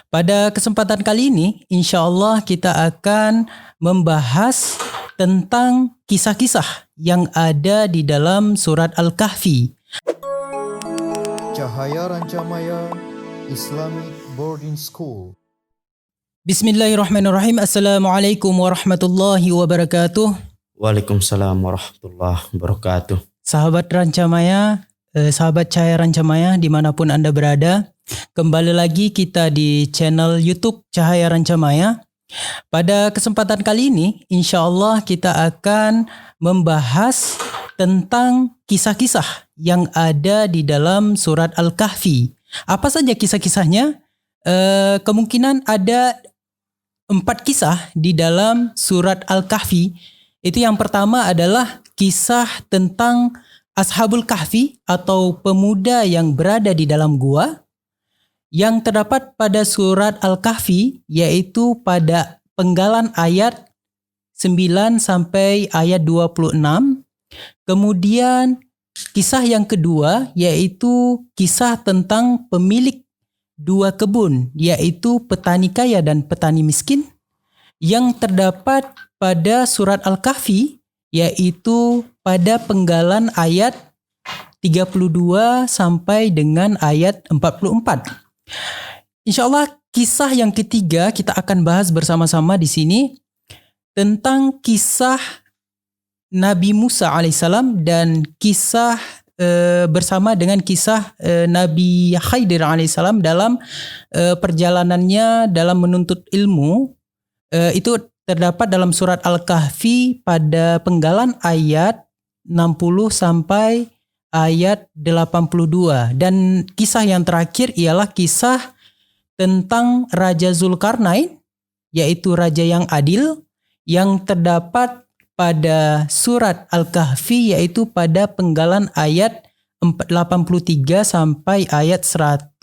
Pada kesempatan kali ini, insya Allah kita akan membahas tentang kisah-kisah yang ada di dalam surat Al-Kahfi. Cahaya Rancamaya Islamic Boarding School. Bismillahirrahmanirrahim. Assalamualaikum warahmatullahi wabarakatuh. Waalaikumsalam warahmatullahi wabarakatuh. Sahabat Rancamaya, sahabat Cahaya Rancamaya dimanapun Anda berada, kembali lagi kita di channel YouTube Cahaya Rancamaya. Pada kesempatan kali ini, insya Allah kita akan membahas tentang kisah-kisah yang ada di dalam surat Al-Kahfi. Apa saja kisah-kisahnya? Kemungkinan ada 4 kisah di dalam surat Al-Kahfi. Itu yang pertama adalah kisah tentang Ashabul Kahfi atau pemuda yang berada di dalam gua, yang terdapat pada surat Al-Kahfi, yaitu pada penggalan ayat 9 sampai ayat 26. Kemudian kisah yang kedua yaitu kisah tentang pemilik 2 kebun, yaitu petani kaya dan petani miskin, yang terdapat pada surat Al-Kahfi, yaitu pada penggalan ayat 32 sampai dengan ayat 44. Insya Allah kisah yang ketiga kita akan bahas bersama-sama di sini tentang kisah Nabi Musa alaihissalam dan kisah bersama dengan kisah Nabi Khidir alaihissalam dalam perjalanannya dalam menuntut ilmu. Itu terdapat dalam surat Al-Kahfi pada penggalan ayat 60 sampai ayat 82. Dan kisah yang terakhir ialah kisah tentang Raja Zulkarnain, yaitu raja yang adil, yang terdapat pada surat Al-Kahfi, yaitu pada penggalan ayat 83 sampai ayat 101.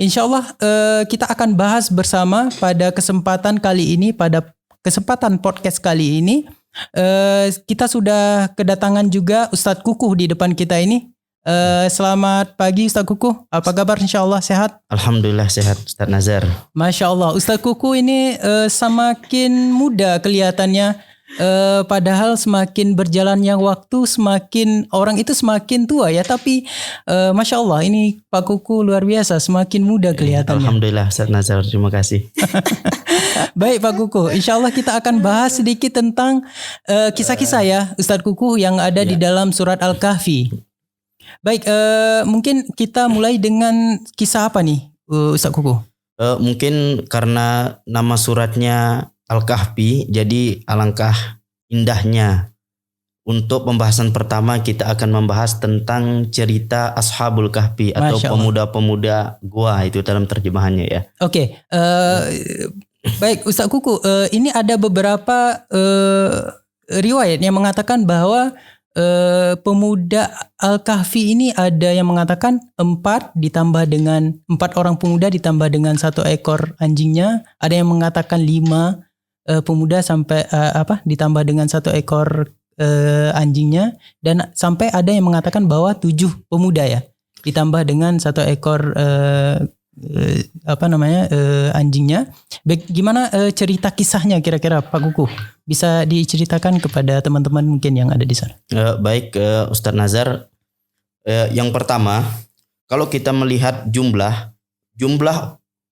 Insya Allah kita akan bahas bersama pada kesempatan kali ini, pada kesempatan podcast kali ini. Kita sudah kedatangan juga Ustadz Kukuh di depan kita ini. Selamat pagi Ustadz Kukuh. Apa kabar? Insya Allah sehat? Alhamdulillah sehat Ustadz Nazar. Masya Allah. Ustadz Kukuh ini semakin muda kelihatannya. Padahal semakin berjalannya waktu, semakin orang itu semakin tua ya. Tapi Masya Allah, ini Pak Kukuh luar biasa, semakin muda kelihatannya. Alhamdulillah Ustadz Nazar, terima kasih. Baik Pak Kukuh, insya Allah kita akan bahas sedikit tentang kisah-kisah ya Ustadz Kukuh yang ada di dalam surat Al-Kahfi. Baik, mungkin kita mulai dengan kisah apa nih Ustadz Kukuh? Mungkin karena nama suratnya Al-Kahfi, jadi alangkah indahnya. Untuk pembahasan pertama kita akan membahas tentang cerita Ashabul Kahfi atau pemuda-pemuda gua, itu dalam terjemahannya ya. Oke, baik Ustadz Kukuh, ini ada beberapa riwayat yang mengatakan bahwa pemuda Al-Kahfi ini ada yang mengatakan 4 ditambah dengan 4 orang pemuda ditambah dengan 1 ekor anjingnya. Ada yang mengatakan 5 pemuda sampai ditambah dengan 1 ekor anjingnya, dan sampai ada yang mengatakan bahwa 7 pemuda ya ditambah dengan 1 ekor anjingnya. Gimana cerita kisahnya kira-kira Pak Kukuh? Bisa diceritakan kepada teman-teman mungkin yang ada di sana. Baik Ustadz Nazar. Yang pertama, kalau kita melihat jumlah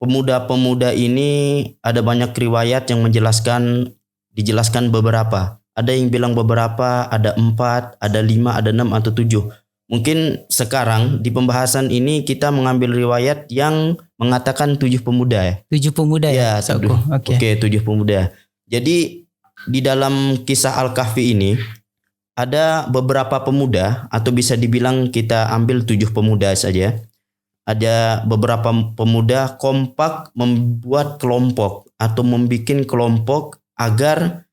pemuda-pemuda ini ada banyak riwayat yang dijelaskan beberapa. Ada yang bilang beberapa, ada 4, ada 5, ada 6 atau 7. Mungkin sekarang di pembahasan ini kita mengambil riwayat yang mengatakan 7 pemuda ya. 7 pemuda ya. Oke, 7 pemuda. Jadi di dalam kisah Al-Kahfi ini ada beberapa pemuda, atau bisa dibilang kita ambil 7 pemuda saja. Ada beberapa pemuda kompak membuat kelompok atau membuat kelompok agar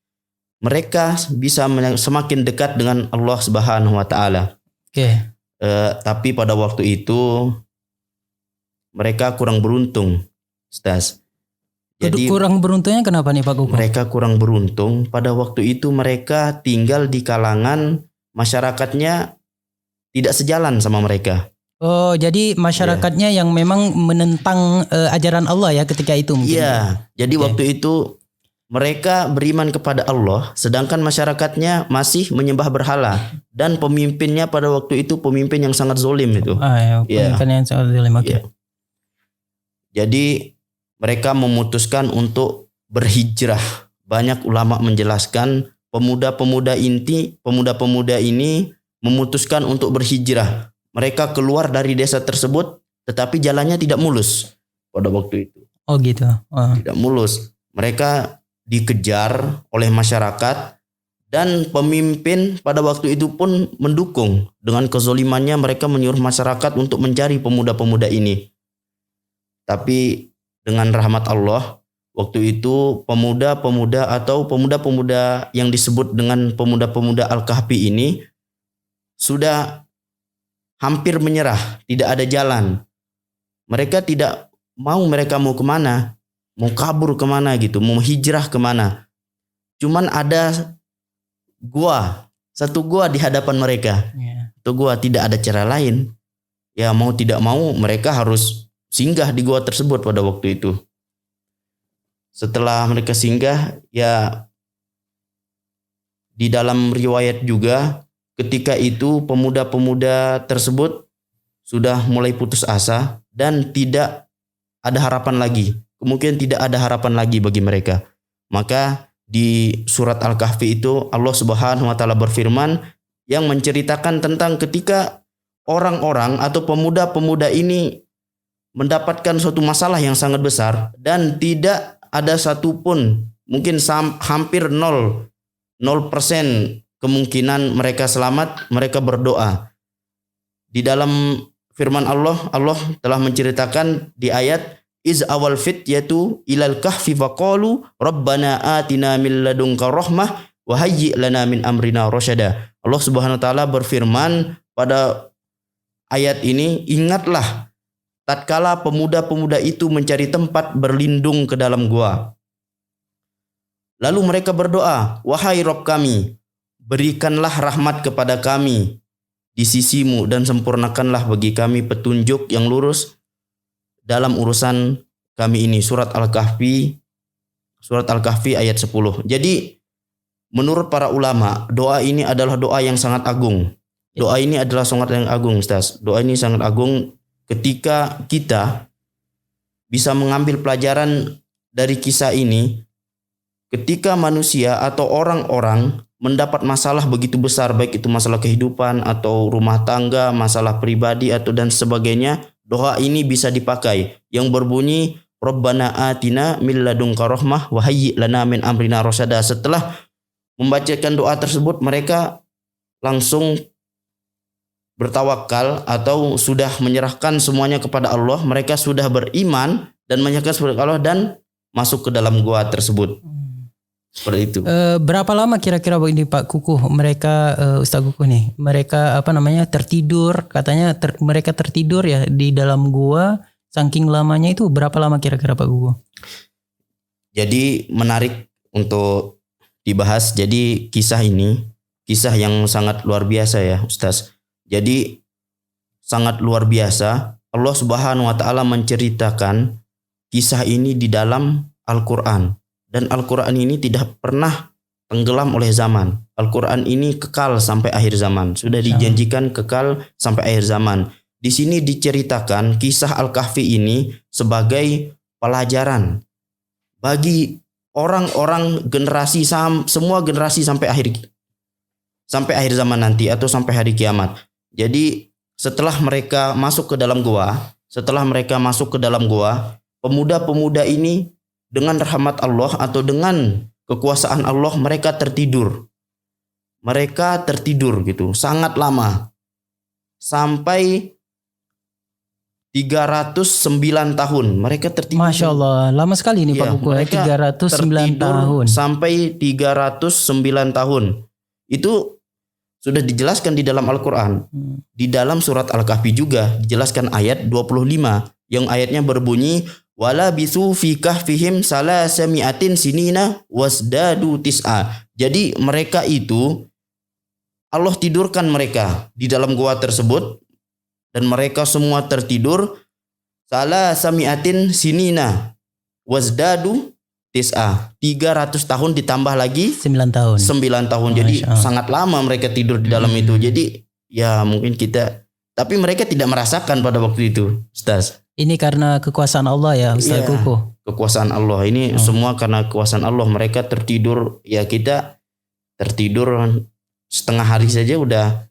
mereka bisa semakin dekat dengan Allah Subhanahu wa taala. Oke. Tapi pada waktu itu mereka kurang beruntung, Ustaz. Jadi kurang beruntungnya kenapa nih Pak Kukuh? Mereka kurang beruntung pada waktu itu mereka tinggal di kalangan masyarakatnya tidak sejalan sama mereka. Oh, jadi masyarakatnya yang memang menentang ajaran Allah ya ketika itu mungkin. Iya, jadi waktu itu mereka beriman kepada Allah, sedangkan masyarakatnya masih menyembah berhala dan pemimpinnya pada waktu itu pemimpin yang sangat zolim itu. Iya. Pemimpin yang sangat zalim. Oke. Iya. Jadi mereka memutuskan untuk berhijrah. Banyak ulama menjelaskan pemuda-pemuda ini memutuskan untuk berhijrah. Mereka keluar dari desa tersebut, tetapi jalannya tidak mulus pada waktu itu. Oh gitu. Oh. Tidak mulus. Mereka dikejar oleh masyarakat dan pemimpin pada waktu itu pun mendukung. Dengan kezolimannya mereka menyuruh masyarakat untuk mencari pemuda-pemuda ini. Tapi dengan rahmat Allah, waktu itu pemuda-pemuda atau pemuda-pemuda yang disebut dengan pemuda-pemuda Al-Kahfi ini sudah hampir menyerah, tidak ada jalan. Mereka tidak mau, mereka mau kemana, mau kabur kemana gitu, mau hijrah kemana. Cuman ada satu gua di hadapan mereka. Itu gua, tidak ada cara lain. Ya mau tidak mau mereka harus singgah di gua tersebut pada waktu itu. Setelah mereka singgah, ya di dalam riwayat juga ketika itu pemuda-pemuda tersebut sudah mulai putus asa dan tidak ada harapan lagi. Kemungkinan tidak ada harapan lagi bagi mereka. Maka di surat Al-Kahfi itu Allah Subhanahu wa taala berfirman yang menceritakan tentang ketika orang-orang atau pemuda-pemuda ini mendapatkan suatu masalah yang sangat besar dan tidak ada satupun, mungkin hampir 0% kemungkinan mereka selamat. Mereka berdoa. Di dalam firman Allah telah menceritakan di ayat iz awal fityatu ilal kahfi faqalu rabbana atina min ladunka rahmah wa hayyi lana min amrina rasyada. Allah Subhanahu wa taala berfirman pada ayat ini, ingatlah tatkala pemuda-pemuda itu mencari tempat berlindung ke dalam gua. Lalu mereka berdoa, wahai Rabb kami, berikanlah rahmat kepada kami di sisimu dan sempurnakanlah bagi kami petunjuk yang lurus dalam urusan kami ini. Surat Al-Kahfi ayat 10. Jadi menurut para ulama, doa ini adalah doa yang sangat agung. Doa ini adalah sangat yang agung, Ustaz. Doa ini sangat agung ketika kita bisa mengambil pelajaran dari kisah ini. Ketika manusia atau orang-orang mendapat masalah begitu besar, baik itu masalah kehidupan atau rumah tangga, masalah pribadi atau dan sebagainya, doa ini bisa dipakai yang berbunyi Rabbana atina min ladunka rahmah wa hayyi lana min amrina rasyada. Setelah membacakan doa tersebut, mereka langsung bertawakal atau sudah menyerahkan semuanya kepada Allah. Mereka sudah beriman dan menyerahkan kepada Allah dan masuk ke dalam gua tersebut. Seperti itu. Berapa lama kira-kira ini Pak Kukuh mereka Ustaz Kukuh nih, mereka tertidur, katanya mereka tertidur ya di dalam gua, saking lamanya itu berapa lama kira-kira Pak Kukuh? Jadi menarik untuk dibahas. Jadi kisah ini kisah yang sangat luar biasa ya Ustaz. Jadi sangat luar biasa. Allah Subhanahu wa taala menceritakan kisah ini di dalam Al-Qur'an. Dan Al-Quran ini tidak pernah tenggelam oleh zaman. Al-Quran ini kekal sampai akhir zaman. Sudah dijanjikan kekal sampai akhir zaman. Di sini diceritakan kisah Al-Kahfi ini sebagai pelajaran bagi orang-orang generasi, semua generasi sampai akhir zaman nanti atau sampai hari kiamat. Jadi setelah mereka masuk ke dalam gua, pemuda-pemuda ini dengan rahmat Allah atau dengan kekuasaan Allah mereka tertidur. Mereka tertidur gitu sangat lama. Sampai 309 tahun mereka tertidur. Masya Allah, lama sekali ini Pak Kukuh. 309 tahun. Sampai 309 tahun. Itu sudah dijelaskan di dalam Al-Quran. Di dalam surat Al-Kahfi juga dijelaskan ayat 25. Yang ayatnya berbunyi wala bisu fi kahfihim salasami'atin sinina wasdadu tis'a. Jadi mereka itu Allah tidurkan mereka di dalam gua tersebut. dan mereka semua tertidur. Salah samiatin sinina wazdadu tis'a. 300 tahun ditambah lagi 9 tahun. 9 tahun. Jadi Masya Allah. sangat lama mereka tidur di dalam itu. Jadi ya mungkin kita, tapi mereka tidak merasakan pada waktu itu, Ustaz. Ini karena kekuasaan Allah ya Ustaz Iya. Kuku. Kekuasaan Allah ini semua karena kekuasaan Allah. Mereka tertidur, ya kita tertidur setengah hari saja udah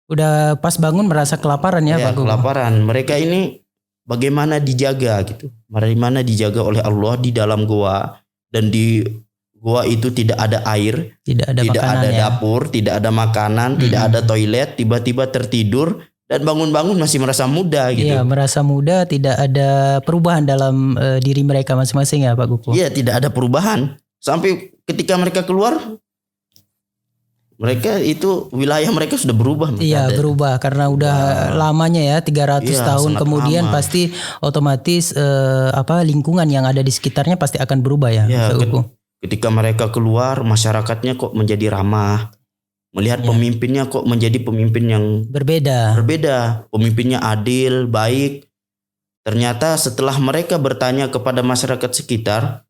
Udah pas bangun merasa kelaparan ya, ya Pak Kuku. kelaparan. Mereka ini bagaimana dijaga gitu. Bagaimana dijaga oleh Allah di dalam gua, dan di gua itu tidak ada air, Tidak ada tidak makanan ada ya. dapur, tidak ada makanan, tidak ada toilet, tiba-tiba tertidur dan bangun-bangun masih merasa muda gitu. Iya, merasa muda, tidak ada perubahan dalam diri mereka masing-masing ya Pak Kuku. Iya, tidak ada perubahan. Sampai ketika mereka keluar, mereka itu wilayah mereka sudah berubah. Iya, berubah karena udah lamanya ya 300 Iya, tahun sangat kemudian lama. pasti otomatis lingkungan yang ada di sekitarnya pasti akan berubah ya, Ya, Ustaz Kuku. ketika mereka keluar, masyarakatnya kok menjadi ramah. Melihat Ya. pemimpinnya kok menjadi pemimpin yang Berbeda. berbeda. Pemimpinnya adil, baik. Ternyata setelah mereka bertanya kepada masyarakat sekitar,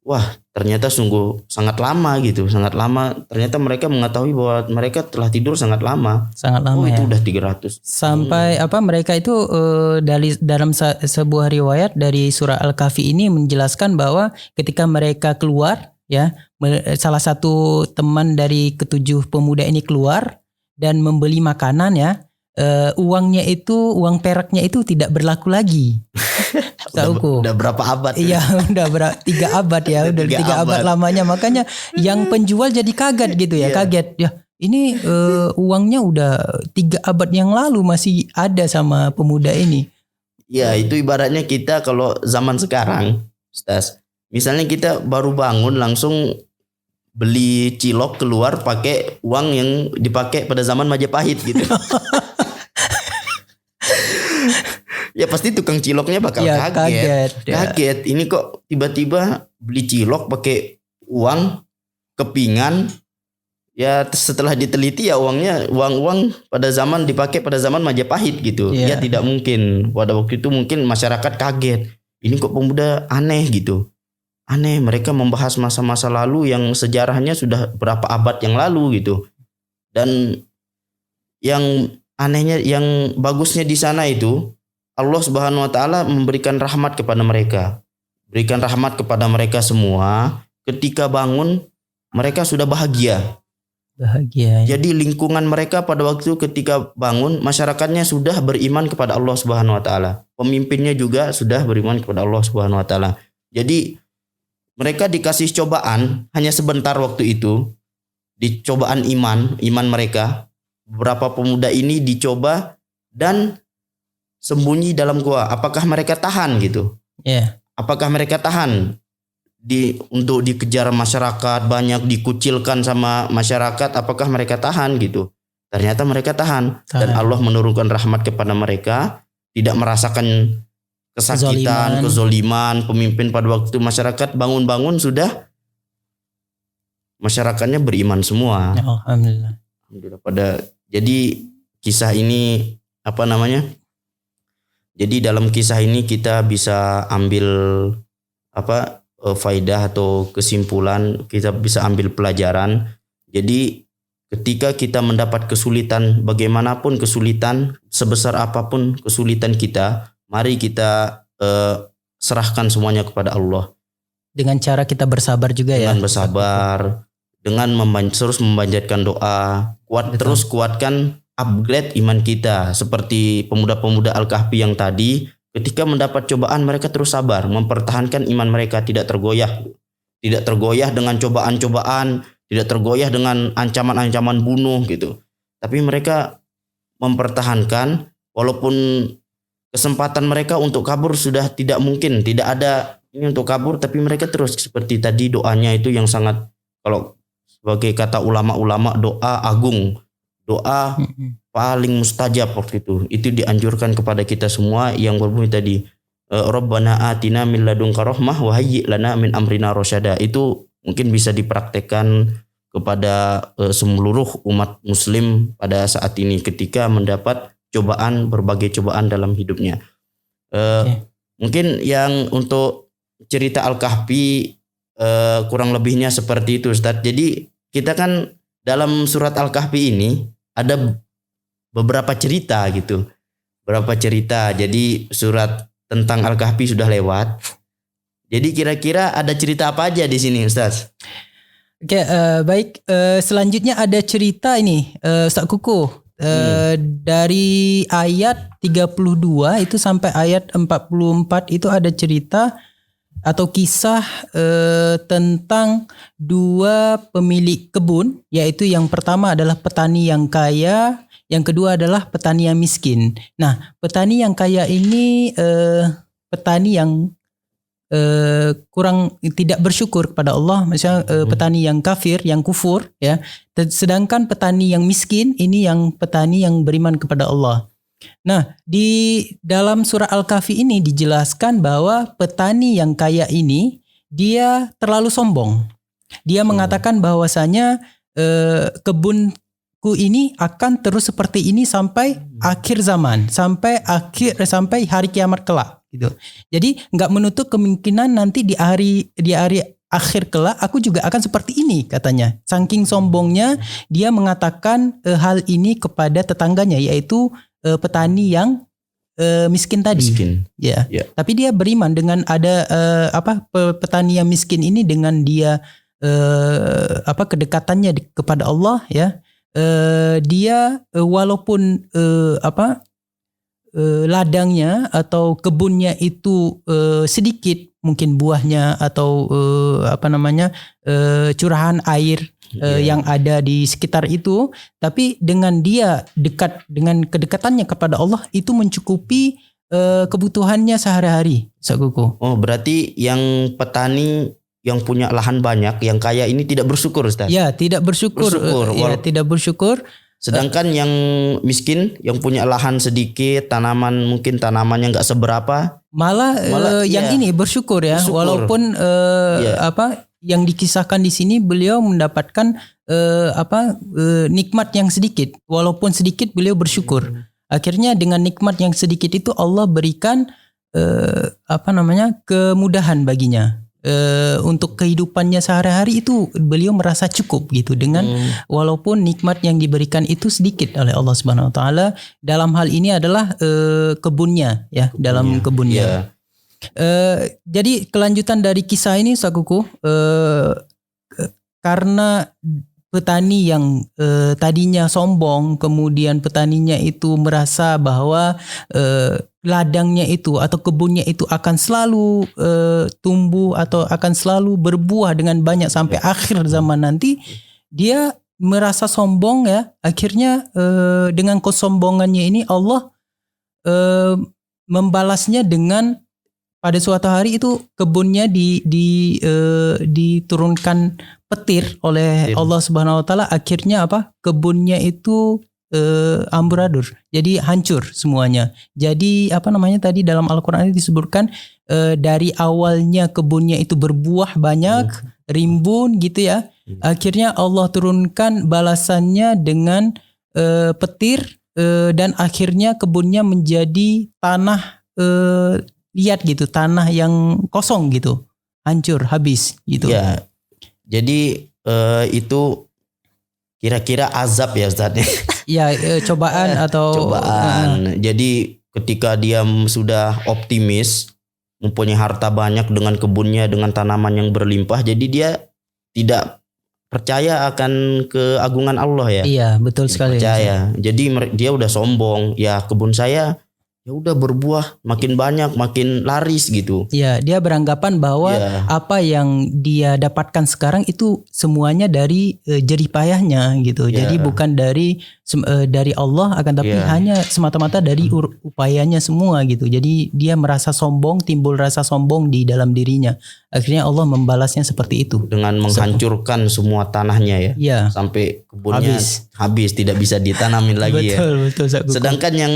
wah ternyata sungguh sangat lama gitu. Sangat lama. Ternyata mereka mengetahui bahwa mereka telah tidur sangat lama. Sangat lama Oh ya. itu udah 300. Sampai mereka itu dalam sebuah riwayat dari surah Al-Kahfi ini menjelaskan bahwa ketika mereka keluar ya, salah satu teman dari ketujuh pemuda ini keluar dan membeli makanan ya, uangnya itu, uang peraknya itu tidak berlaku lagi. Sauku. Udah berapa abad? Iya, udah 3 abad ya, udah 3 abad lamanya. Makanya yang penjual jadi kaget gitu ya, Iya. kaget. Ya, ini uangnya udah 3 abad yang lalu masih ada sama pemuda ini. Ya itu ibaratnya kita kalau zaman sekarang, Ustaz. Misalnya kita baru bangun langsung beli cilok keluar pakai uang yang dipakai pada zaman Majapahit gitu. Ya pasti tukang ciloknya bakal Ya, kaget. Ya. Kaget. Ini kok tiba-tiba beli cilok pakai uang kepingan. Ya setelah diteliti ya uangnya uang pada zaman dipakai pada zaman Majapahit gitu. Iya. Ya tidak mungkin. Pada waktu itu mungkin masyarakat kaget. Ini kok pemuda aneh gitu. Aneh, mereka membahas masa-masa lalu yang sejarahnya sudah berapa abad yang lalu gitu. Dan yang anehnya, yang bagusnya di sana itu Allah Subhanahu wa taala memberikan rahmat kepada mereka. Berikan rahmat kepada mereka semua. Ketika bangun mereka sudah bahagia. Bahagia. Jadi lingkungan mereka pada waktu ketika bangun, masyarakatnya sudah beriman kepada Allah Subhanahu wa taala. Pemimpinnya juga sudah beriman kepada Allah Subhanahu wa taala. Jadi mereka dikasih cobaan hanya sebentar waktu itu. Di cobaan iman mereka. Beberapa pemuda ini dicoba dan sembunyi dalam gua. Apakah mereka tahan gitu? Ya. Apakah mereka tahan untuk dikejar masyarakat, banyak dikucilkan sama masyarakat, apakah mereka tahan gitu? Ternyata mereka tahan. Dan Allah menurunkan rahmat kepada mereka, tidak merasakan kesakitan, kezoliman. Pemimpin pada waktu itu masyarakat bangun-bangun sudah masyarakatnya beriman semua. Ya, Alhamdulillah. Jadi kisah ini jadi dalam kisah ini kita bisa ambil faidah atau kesimpulan, kita bisa ambil pelajaran. Jadi ketika kita mendapat kesulitan, bagaimanapun kesulitan, sebesar apapun kesulitan kita, mari kita serahkan semuanya kepada Allah. Dengan cara kita bersabar juga ya. Dengan bersabar, dengan terus memanjatkan doa, terus kuatkan upgrade iman kita. Seperti pemuda-pemuda Al-Kahfi yang tadi, ketika mendapat cobaan mereka terus sabar, mempertahankan iman mereka, tidak tergoyah. Tidak tergoyah dengan cobaan-cobaan, tidak tergoyah dengan ancaman-ancaman bunuh gitu. Tapi mereka mempertahankan walaupun kesempatan mereka untuk kabur sudah tidak mungkin, tidak ada ini untuk kabur, tapi mereka terus seperti tadi doanya itu yang sangat, kalau sebagai kata ulama-ulama, doa agung, doa paling mustajab waktu itu. Itu dianjurkan kepada kita semua yang berbunyi tadi, Rabbana atina min ladunka rahmah wa hayyi lana min amrina rasyada. Itu mungkin bisa dipraktekkan kepada seluruh umat muslim pada saat ini ketika mendapat berbagai cobaan dalam hidupnya. Mungkin yang untuk cerita Al-Kahfi kurang lebihnya seperti itu, Ustaz. Jadi kita kan dalam surat Al-Kahfi ini ada beberapa cerita gitu. Beberapa cerita. Jadi surat tentang Al-Kahfi sudah lewat. Jadi kira-kira ada cerita apa aja di sini, Ustaz? Oke, baik. Selanjutnya ada cerita ini, Ustaz Kuku. Dari ayat 32 itu sampai ayat 44 itu ada cerita atau kisah tentang dua pemilik kebun, yaitu yang pertama adalah petani yang kaya, yang kedua adalah petani yang miskin. Nah, petani yang kaya ini petani yang kurang tidak bersyukur kepada Allah, misalnya petani yang kafir, yang kufur, ya. Sedangkan petani yang miskin ini yang petani yang beriman kepada Allah. Nah, di dalam surah Al-Kahfi ini dijelaskan bahwa petani yang kaya ini dia terlalu sombong. Dia mengatakan bahwasanya kebunku ini akan terus seperti ini sampai akhir zaman, sampai hari kiamat kelak. Gitu. Jadi nggak menutup kemungkinan nanti di hari akhir kelak aku juga akan seperti ini, katanya. Saking sombongnya dia mengatakan hal ini kepada tetangganya, yaitu petani yang miskin tadi. Ya. Tapi dia beriman dengan ada petani yang miskin ini, dengan dia kedekatannya kepada Allah, ya. Dia walaupun ladangnya atau kebunnya itu sedikit, mungkin buahnya atau curahan air yang ada di sekitar itu, tapi dengan dia dekat, dengan kedekatannya kepada Allah itu mencukupi kebutuhannya sehari-hari, Ustaz Kuku. Oh, berarti yang petani yang punya lahan banyak, yang kaya ini tidak bersyukur, Ustaz? Ya, tidak bersyukur. Tidak bersyukur. Sedangkan yang miskin, yang punya lahan sedikit, mungkin tanamannya nggak seberapa, malah yang ini bersyukur, ya. Walaupun yang dikisahkan di sini beliau mendapatkan nikmat yang sedikit, walaupun sedikit beliau bersyukur. Akhirnya dengan nikmat yang sedikit itu Allah berikan kemudahan baginya. Untuk kehidupannya sehari-hari itu beliau merasa cukup gitu dengan walaupun nikmat yang diberikan itu sedikit oleh Allah Subhanahu Wa Taala. Dalam hal ini adalah kebunnya, ya, dalam kebunnya. Jadi kelanjutan dari kisah ini, Ustaz Kuku, karena petani yang tadinya sombong, kemudian petaninya itu merasa bahwa ladangnya itu atau kebunnya itu akan selalu tumbuh atau akan selalu berbuah dengan banyak sampai akhir zaman nanti, dia merasa sombong, ya. Akhirnya dengan kesombongannya ini Allah membalasnya dengan pada suatu hari itu kebunnya diturunkan petir oleh Allah Subhanahu Wa Taala. Akhirnya kebunnya itu amburadul, jadi hancur semuanya. Jadi tadi dalam Al-Quran ini disebutkan dari awalnya kebunnya itu berbuah banyak, rimbun gitu, ya. Akhirnya Allah turunkan balasannya dengan petir, dan akhirnya kebunnya menjadi tanah liat gitu, tanah yang kosong gitu, hancur habis gitu. Ya, jadi itu kira-kira azab, ya, Ustaz. Ya, cobaan atau Jadi ketika dia sudah optimis, mempunyai harta banyak dengan kebunnya, dengan tanaman yang berlimpah, jadi dia tidak percaya akan keagungan Allah, ya. Iya, betul sekali. Percaya. Jadi dia udah sombong, ya kebun saya ya udah berbuah makin banyak, makin laris gitu. Ya, dia beranggapan bahwa apa yang dia dapatkan sekarang itu semuanya dari jerih payahnya gitu. Jadi bukan dari Allah, akan tapi hanya semata-mata dari upayanya semua gitu. Jadi dia merasa sombong, timbul rasa sombong di dalam dirinya. Akhirnya Allah membalasnya seperti itu dengan menghancurkan semua tanahnya, ya. Sampai kebunnya habis tidak bisa ditanamin lagi. Betul. Sedangkan yang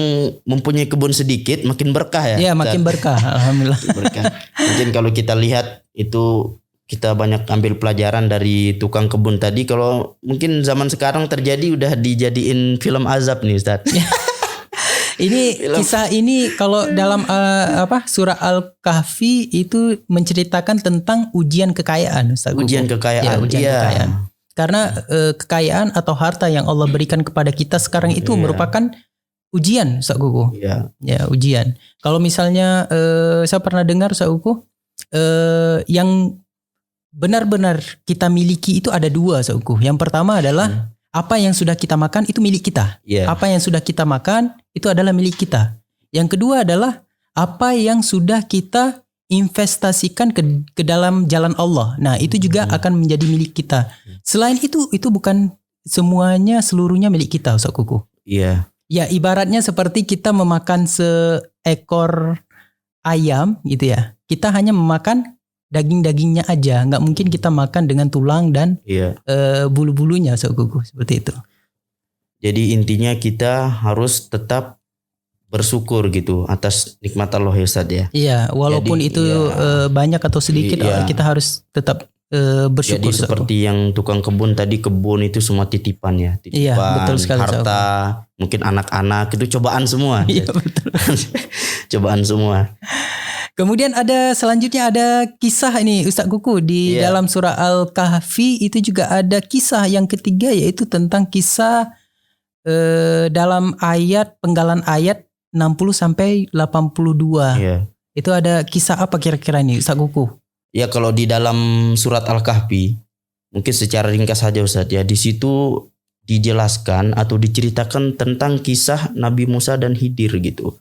mempunyai kebun sedikit makin berkah, ya. Iya, makin berkah, alhamdulillah. Berkah. Mungkin kalau kita lihat itu, kita banyak ambil pelajaran dari tukang kebun tadi. Kalau mungkin zaman sekarang terjadi udah dijadiin film azab nih, Ustaz. Ini kisah ini kalau dalam surah Al-Kahfi itu menceritakan tentang ujian kekayaan, Ustaz Kuku. Ujian kekayaan. Ya, ujian kekayaan. Karena kekayaan atau harta yang Allah berikan kepada kita sekarang itu merupakan ujian, Ustaz Kuku. Iya. Ya, ujian. Kalau misalnya saya pernah dengar, Ustaz Kuku, yang benar-benar kita miliki itu ada dua, Ustaz Kuku. Yang pertama adalah apa yang sudah kita makan itu milik kita. Iya. Apa yang sudah kita makan itu adalah milik kita. Yang kedua adalah apa yang sudah kita investasikan ke dalam jalan Allah. Nah, itu juga akan menjadi milik kita. Selain itu bukan seluruhnya milik kita, Ustaz Kuku. Iya. Ya, ibaratnya seperti kita memakan seekor ayam gitu ya. Kita hanya memakan daging-dagingnya aja, nggak mungkin kita makan dengan tulang dan Iya. bulu-bulunya, Ustaz Kuku, seperti itu. Jadi intinya kita harus tetap bersyukur gitu atas nikmat Allah ya Ustaz ya. Iya, walaupun Jadi, itu banyak atau sedikit, Iya. kita harus tetap bersyukur. Jadi seperti yang tukang kebun tadi, kebun itu semua titipan ya. Titipan, Iya, betul sekali, harta, mungkin anak-anak itu cobaan semua. Iya, betul. Cobaan semua. Kemudian selanjutnya ada kisah ini Ustaz Kuku di Iya. dalam surah Al-Kahfi itu juga ada kisah yang ketiga, yaitu tentang kisah dalam penggalan ayat 60 sampai 82. Iya. Itu ada kisah apa kira-kira ini Ustaz Kuku? Ya kalau di dalam surat Al-Kahfi mungkin secara ringkas saja Ustaz ya, di situ dijelaskan atau diceritakan tentang kisah Nabi Musa dan Khidir gitu.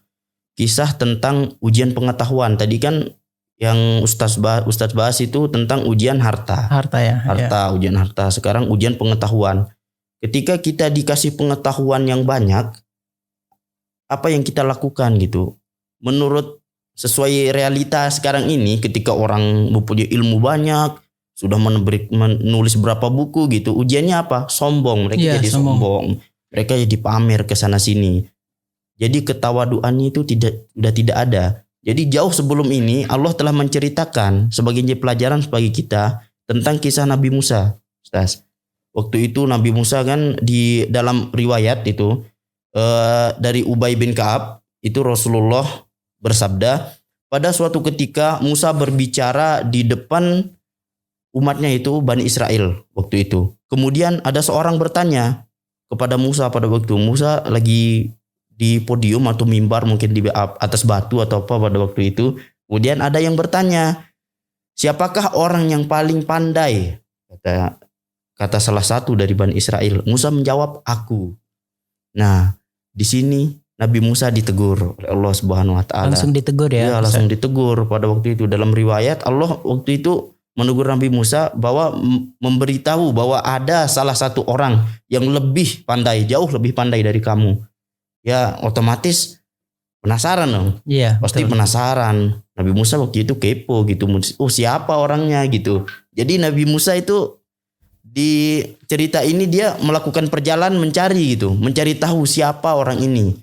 Kisah tentang ujian pengetahuan. Tadi kan yang Ustaz bahas itu tentang ujian harta. Harta ya. Ujian harta. Sekarang ujian pengetahuan. Ketika kita dikasih pengetahuan yang banyak, apa yang kita lakukan gitu? Menurut sesuai realita sekarang ini, ketika orang mempunyai ilmu banyak, sudah menulis berapa buku gitu, ujiannya apa? Sombong. Mereka jadi sombong. Mereka jadi pamer ke sana sini. Jadi ketawaduannya itu sudah tidak ada. Jadi jauh sebelum ini Allah telah menceritakan sebagai pelajaran bagi kita tentang kisah Nabi Musa. Ustaz. Waktu itu Nabi Musa kan di dalam riwayat itu dari Ubay bin Ka'ab itu Rasulullah bersabda, pada suatu ketika Musa berbicara di depan umatnya itu Bani Israel waktu itu. Kemudian ada seorang bertanya kepada Musa pada waktu Musa lagi di podium atau mimbar mungkin di atas batu atau apa pada waktu itu. Kemudian ada yang bertanya, siapakah orang yang paling pandai? Kata salah satu dari Bani Israel. Musa menjawab, aku. Nah, di sini Nabi Musa ditegur oleh Allah Subhanahu wa taala. Langsung ditegur ya. Iya, langsung ditegur pada waktu itu. Dalam riwayat Allah waktu itu menegur Nabi Musa bahwa memberitahu bahwa ada salah satu orang yang lebih pandai, jauh lebih pandai dari kamu. Ya otomatis penasaran dong. Iya. Pasti betul. penasaran. Nabi Musa waktu itu kepo gitu. Oh siapa orangnya gitu. Jadi Nabi Musa itu di cerita ini dia melakukan perjalanan mencari gitu. Mencari tahu siapa orang ini.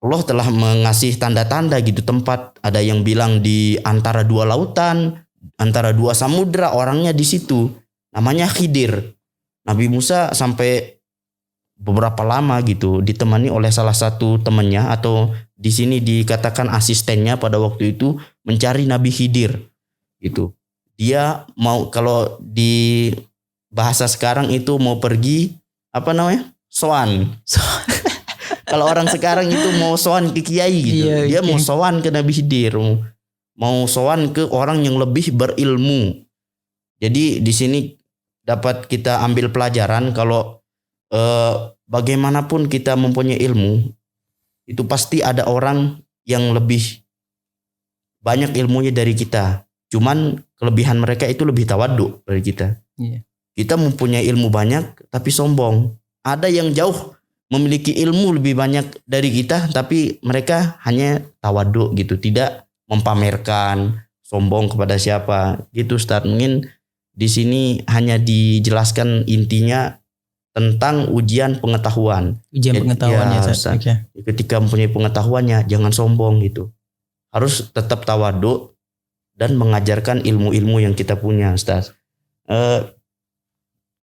Allah telah mengasih tanda-tanda gitu tempat. Ada yang bilang di antara dua lautan, antara dua samudra, orangnya di situ. Namanya Khidir. Nabi Musa sampai beberapa lama gitu ditemani oleh salah satu temannya atau di sini dikatakan asistennya pada waktu itu mencari Nabi Khidir gitu. Dia mau, kalau di bahasa sekarang itu mau pergi apa namanya? Soan. Kalau orang sekarang itu mau soan ke kiai gitu. Iya, Dia mau soan ke Nabi Khidir, mau soan ke orang yang lebih berilmu. Jadi di sini dapat kita ambil pelajaran kalau bagaimanapun kita mempunyai ilmu, itu pasti ada orang yang lebih banyak ilmunya dari kita. Cuman kelebihan mereka itu lebih tawadhu dari kita. Iya. Kita mempunyai ilmu banyak tapi sombong. Ada yang jauh memiliki ilmu lebih banyak dari kita tapi mereka hanya tawadhu gitu, tidak mempamerkan, sombong kepada siapa. Gitu Ustaz. Mungkin di sini hanya dijelaskan intinya tentang ujian pengetahuan. Ujian pengetahuannya Ustaz. Okay. Ketika mempunyai pengetahuannya jangan sombong gitu. Harus tetap tawadhu dan mengajarkan ilmu-ilmu yang kita punya Ustaz.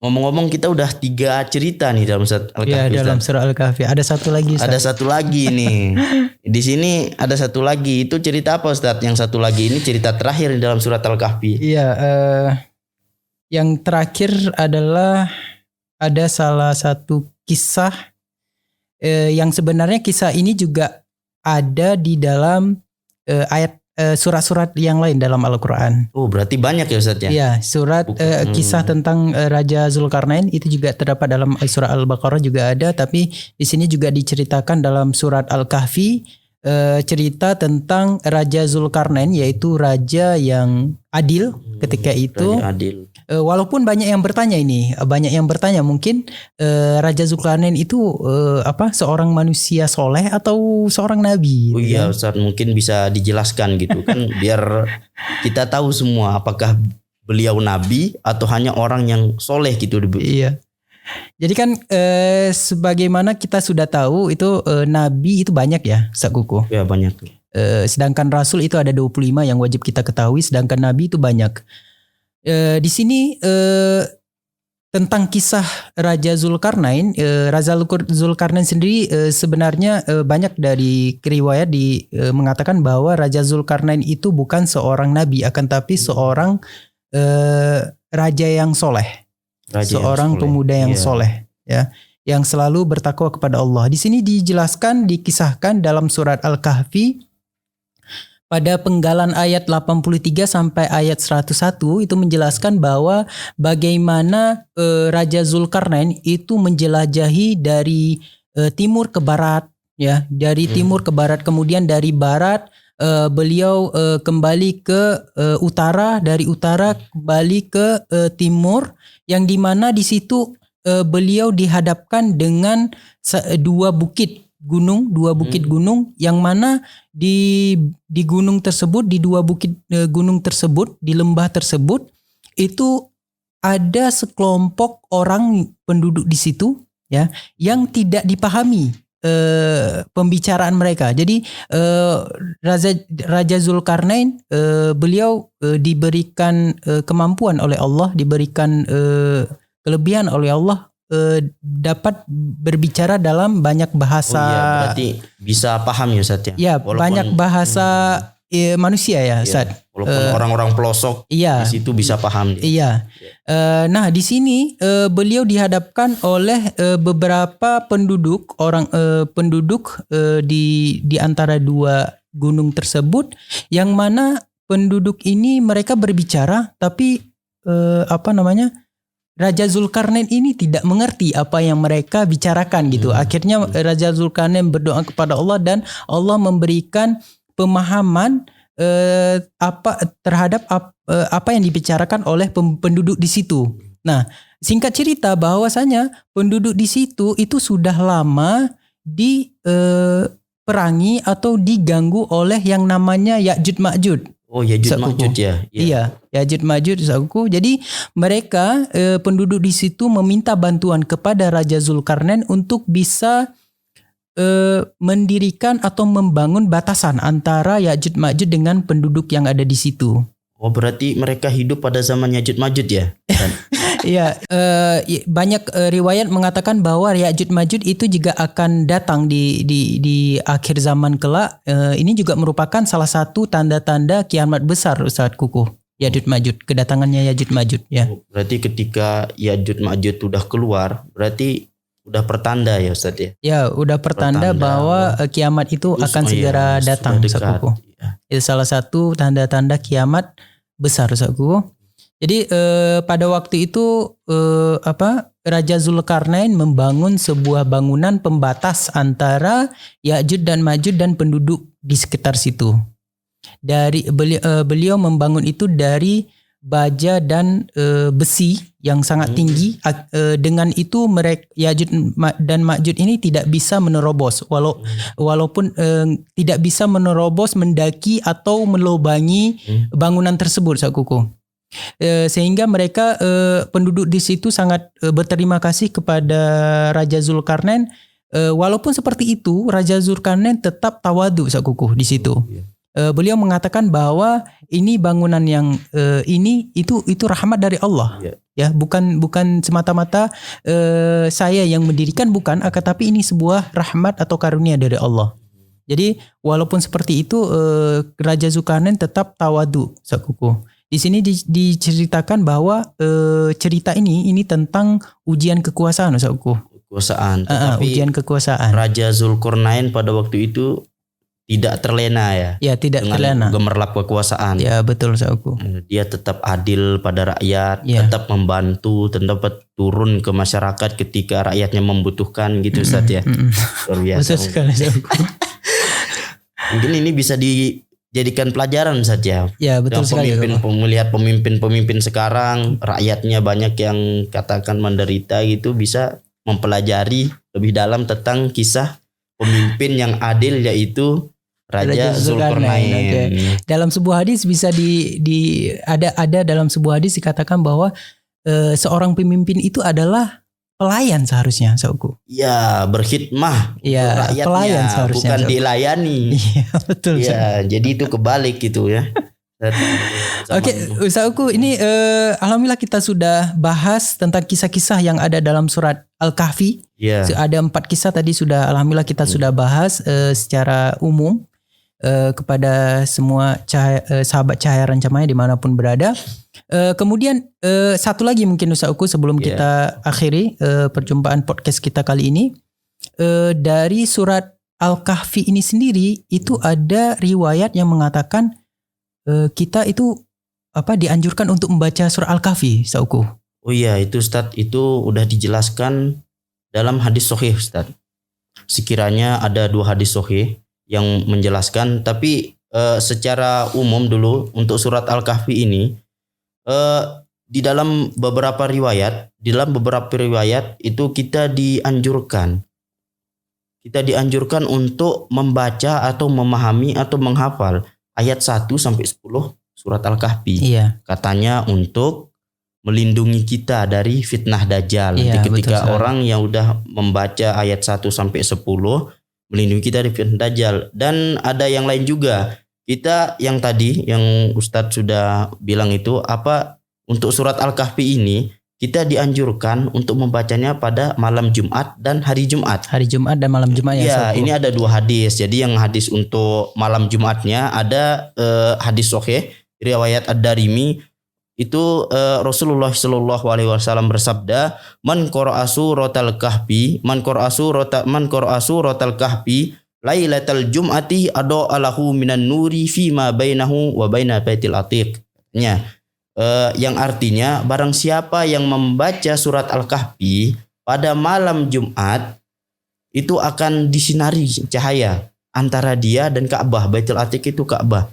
Ngomong-ngomong kita udah 3 cerita nih dalam surat Al-Kahfi. Ya, dalam Ustaz. surah Al-Kahfi. Ada satu lagi, Ustaz. Ada satu lagi nih. Di sini ada satu lagi. Itu cerita apa Ustaz? Yang satu lagi ini cerita terakhir di dalam surat Al-Kahfi. Iya, yang terakhir adalah ada salah satu kisah yang sebenarnya kisah ini juga ada di dalam ayat surat-surat yang lain dalam Al-Quran. Oh, berarti banyak ya Ustaz ya? Iya, surat kisah tentang Raja Zulkarnain itu juga terdapat dalam surah Al-Baqarah juga ada, tapi di sini juga diceritakan dalam surat Al-Kahfi cerita tentang Raja Zulkarnain, yaitu raja yang adil ketika itu. Raja adil. Walaupun banyak yang bertanya mungkin Raja Zulkarnain itu seorang manusia soleh atau seorang nabi? Oh iya Ustaz, mungkin bisa dijelaskan gitu kan biar kita tahu semua apakah beliau nabi atau hanya orang yang soleh gitu. Iya. Jadi kan sebagaimana kita sudah tahu itu nabi itu banyak ya, Ustaz Kuku. Ya banyak. Sedangkan rasul itu ada 25 yang wajib kita ketahui, sedangkan nabi itu banyak. Di sini tentang kisah Raja Zulkarnain, Raja Zulkarnain sendiri sebenarnya banyak dari riwayat mengatakan bahwa Raja Zulkarnain itu bukan seorang nabi, akan tapi seorang raja yang soleh, seorang pemuda yang soleh, ya, yang selalu bertakwa kepada Allah. Di sini dikisahkan dalam surat Al-Kahfi. Pada penggalan ayat 83 sampai ayat 101 itu menjelaskan bahwa bagaimana Raja Zulkarnain itu menjelajahi dari timur ke barat, ya, dari timur ke barat, kemudian dari barat beliau kembali ke utara, dari utara kembali ke timur, yang dimana di situ beliau dihadapkan dengan dua bukit gunung, yang mana di gunung tersebut, di dua bukit gunung tersebut, di lembah tersebut itu ada sekelompok orang penduduk di situ, ya, yang tidak dipahami pembicaraan mereka. Jadi Raja Zulkarnain beliau diberikan kemampuan oleh Allah, diberikan kelebihan oleh Allah, dapat berbicara dalam banyak bahasa. Oh iya, berarti bisa paham ya Ustaz ya? Ya, banyak bahasa manusia ya Ustaz. Walaupun orang-orang pelosok di situ bisa paham. Iya. Nah di sini beliau dihadapkan oleh beberapa penduduk di antara dua gunung tersebut, yang mana penduduk ini mereka berbicara, tapi Raja Zulkarnain ini tidak mengerti apa yang mereka bicarakan gitu. Akhirnya Raja Zulkarnain berdoa kepada Allah dan Allah memberikan pemahaman terhadap apa yang dibicarakan oleh penduduk di situ. Nah, singkat cerita bahwasanya penduduk di situ itu sudah lama diperangi atau diganggu oleh yang namanya Ya'juj Ma'juj. Oh, Ya'juj Ma'juj ya. Iya, Ya'juj Ma'juj Ustazku. Jadi mereka penduduk di situ meminta bantuan kepada Raja Zulkarnain untuk bisa mendirikan atau membangun batasan antara Ya'juj Ma'juj dengan penduduk yang ada di situ. Oh, berarti mereka hidup pada zaman Ya'juj Ma'juj ya? Iya, banyak riwayat mengatakan bahwa Ya'juj Ma'juj itu juga akan datang di akhir zaman kelak. Ini juga merupakan salah satu tanda-tanda kiamat besar, Ustaz Kuku. Ya'juj Ma'juj, kedatangannya Ya'juj Ma'juj ya. Berarti ketika Ya'juj Ma'juj udah keluar, berarti udah pertanda ya Ustaz ya? Ya, udah pertanda bahwa kiamat itu akan segera datang, Ustaz Kuku. Ya. Itu salah satu tanda-tanda kiamat besar, Ustaz Kuku. Jadi pada waktu itu Raja Zulkarnain membangun sebuah bangunan pembatas antara Ya'juj dan Ma'juj dan penduduk di sekitar situ. Beliau membangun itu dari baja dan besi yang sangat tinggi. Dengan itu mereka Ya'juj dan Ma'juj ini tidak bisa menerobos, walaupun tidak bisa menerobos, mendaki atau melobangi bangunan tersebut, Ustaz Kuku. Sehingga mereka penduduk di situ sangat berterima kasih kepada Raja Zulkarnain. Walaupun seperti itu, Raja Zulkarnain tetap tawadu, Ustaz Kuku, di situ. beliau mengatakan bahwa ini bangunan yang itu rahmat dari Allah. Iya. Ya, bukan semata-mata saya yang mendirikan, bukan, akan tapi ini sebuah rahmat atau karunia dari Allah. Jadi walaupun seperti itu Raja Zulkarnain tetap tawadu, Ustaz Kuku. Di sini diceritakan bahwa cerita ini tentang ujian kekuasaan, Ustaz Kuku. Kekuasaan. Tetapi Ujian kekuasaan. Raja Zulkarnain pada waktu itu tidak terlena ya. Ya, tidak dengan terlena. gemerlap kekuasaan. Ya, betul, Ustaz Kuku. Dia tetap adil pada rakyat, Ya. tetap membantu, tetap turun ke masyarakat ketika rakyatnya membutuhkan gitu Ustaz ya. Luar biasa. Betul sekali, Ustaz Kuku. Mungkin ini bisa dijadikan pelajaran saja. Ya, betul sekali. Melihat pemimpin sekarang, rakyatnya banyak yang katakan menderita gitu, bisa mempelajari lebih dalam tentang kisah pemimpin yang adil, yaitu Raja Zulkarnain. Okay. Dalam sebuah hadis bisa ada dalam sebuah hadis dikatakan bahwa seorang pemimpin itu adalah pelayan seharusnya, Sauku. Ya, berkhidmah ya, untuk rakyatnya, pelayan seharusnya, bukan dilayani. Iya, betul. Ya, jadi itu kebalik gitu ya. Oke, Sauku, ini alhamdulillah kita sudah bahas tentang kisah-kisah yang ada dalam surat Al-Kahfi. Ya. Ada 4 kisah tadi sudah, alhamdulillah kita sudah bahas secara umum kepada semua sahabat Cahaya Rancamaya dimanapun berada. Kemudian satu lagi mungkin Ustaz Uku sebelum kita akhiri perjumpaan podcast kita kali ini, dari surat Al-Kahfi ini sendiri itu ada riwayat yang mengatakan kita itu dianjurkan untuk membaca surah Al-Kahfi, Ustaz Uku. Oh iya, itu Ustaz, itu udah dijelaskan dalam hadis sahih Ustaz. Sekiranya ada 2 hadis sahih yang menjelaskan, tapi secara umum dulu untuk surat Al-Kahfi ini di dalam beberapa riwayat itu kita dianjurkan untuk membaca atau memahami atau menghafal ayat 1 sampai 10 surat Al-Kahfi. Iya. Katanya untuk melindungi kita dari fitnah Dajjal. Iya, Nanti ketika betul, orang yang udah membaca ayat 1 sampai 10 melindungi kita dari fitnah Dajjal. Dan ada yang lain juga. Kita yang tadi yang Ustadz sudah bilang itu untuk surat Al-Kahfi ini kita dianjurkan untuk membacanya pada malam Jumat dan hari Jumat. Hari Jumat dan malam Jumat ya. Ya, ini ada 2 hadis. Jadi yang hadis untuk malam Jumatnya ada hadis sahih riwayat Ad-Darimi. Itu Rasulullah Shallallahu Alaihi Wasallam bersabda, man qara'a suratal kahfi lailatal jum'ati alahu minan nuri fima bainahu wa baina baitil atiq. Yang artinya barang siapa yang membaca surat Al-Kahfi pada malam Jumat itu akan disinari cahaya antara dia dan Ka'bah. Baitul Atiq itu Ka'bah.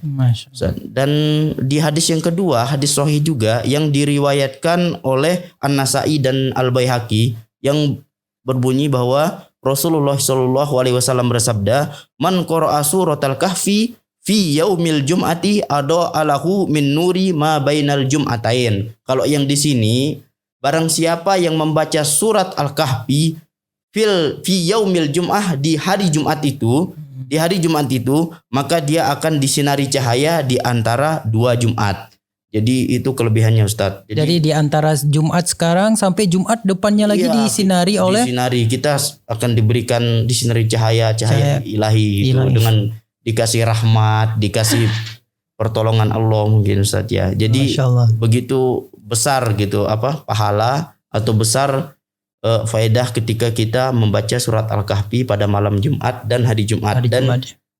Dan di hadis yang kedua, hadis sahih juga yang diriwayatkan oleh An-Nasa'i dan Al-Baihaqi yang berbunyi bahwa Rasulullah Shallallahu Alaihi Wasallam bersabda, man qara'a suratal kahfi fi yaumil jum'ati alahu min nuri ma bainal jum'atain. Kalau yang di sini, barang siapa yang membaca surat Al-Kahfi fi yaumil jum'ah di hari Jumat itu, maka dia akan disinari cahaya di antara 2 Jumat. Jadi itu kelebihannya Ustadz. Jadi di antara Jumat sekarang sampai Jumat depannya lagi disinari oleh kita akan diberikan disinari cahaya ilahi gitu, dengan dikasih rahmat, dikasih pertolongan Allah mungkin Ustadz ya. Jadi begitu besar gitu pahala atau besar faedah ketika kita membaca surat Al-Kahfi pada malam Jumat dan hari Jumat.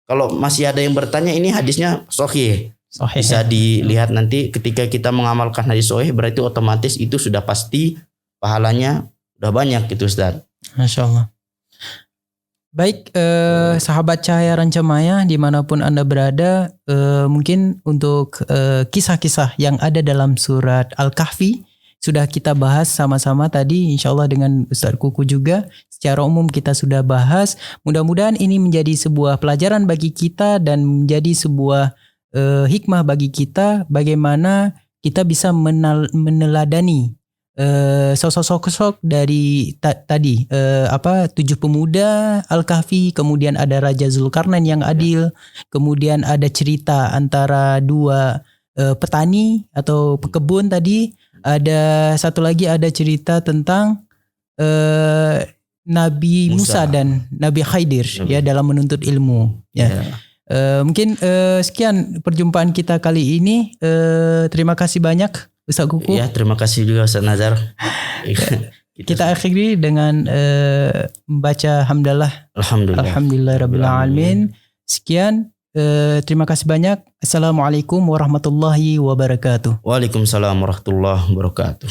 Kalau masih ada yang bertanya, ini hadisnya sahih. Bisa dilihat nanti ketika kita mengamalkan hadis sahih, berarti otomatis itu sudah pasti pahalanya udah banyak gitu Ustaz. Masya Allah. Baik, sahabat Cahaya Rancamaya dimanapun Anda berada, mungkin untuk kisah-kisah yang ada dalam surat Al-Kahfi sudah kita bahas sama-sama tadi, insya Allah dengan Ustaz Kuku juga. Secara umum kita sudah bahas. Mudah-mudahan ini menjadi sebuah pelajaran bagi kita dan menjadi sebuah hikmah bagi kita bagaimana kita bisa meneladani sosok-sosok dari tadi 7 pemuda Al-Kahfi, kemudian ada Raja Zulkarnain yang adil, kemudian ada cerita antara 2 petani atau pekebun tadi, ada satu lagi ada cerita tentang Nabi Musa dan Nabi Khidir ya dalam menuntut ilmu ya. Mungkin sekian perjumpaan kita kali ini. Terima kasih banyak Ustaz Kuku. Ya, terima kasih juga Ustaz Nazar. Kita akhiri dengan membaca hamdalah. Alhamdulillahirabbil alamin. Sekian, terima kasih banyak. Assalamualaikum warahmatullahi wabarakatuh. Waalaikumsalam warahmatullahi wabarakatuh.